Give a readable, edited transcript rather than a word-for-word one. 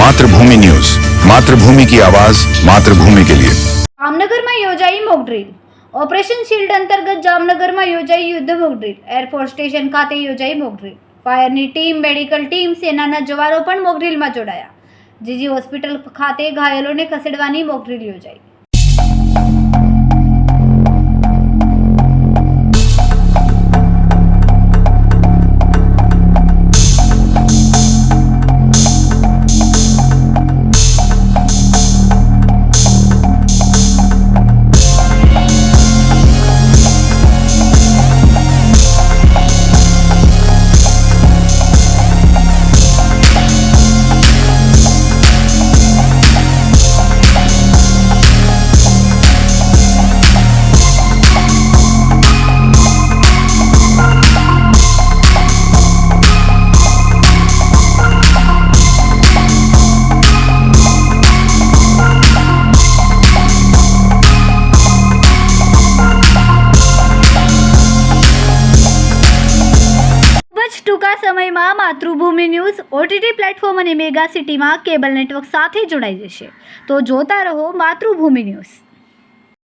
मातृभूमि न्यूज, मातृभूमि की आवाज, मातृभूमि के लिए। जामनगर में योजाई मॉक ड्रिल। ऑपरेशन शील्ड अंतर्गत जामनगर में योजाई युद्ध मॉक ड्रिल। एरफोर्स स्टेशन खाते योजाई मॉक ड्रिल। फायरनी टीम, मेडिकल टीम, सेनाना जवानो पण मॉक ड्रिल में जोड़ाया। जीजी होस्पिटल खाते घायलों ने खसेड़वानी मॉक ड्रिल योजाई। ટૂંકા સમયમાં માતૃભૂમિ ન્યૂઝ ઓટીટી પ્લેટફોર્મ અને મેગા સિટીમાં કેબલ નેટવર્ક સાથે જોડાઈ જશે. તો જોતા રહો માતૃભૂમિ ન્યૂઝ.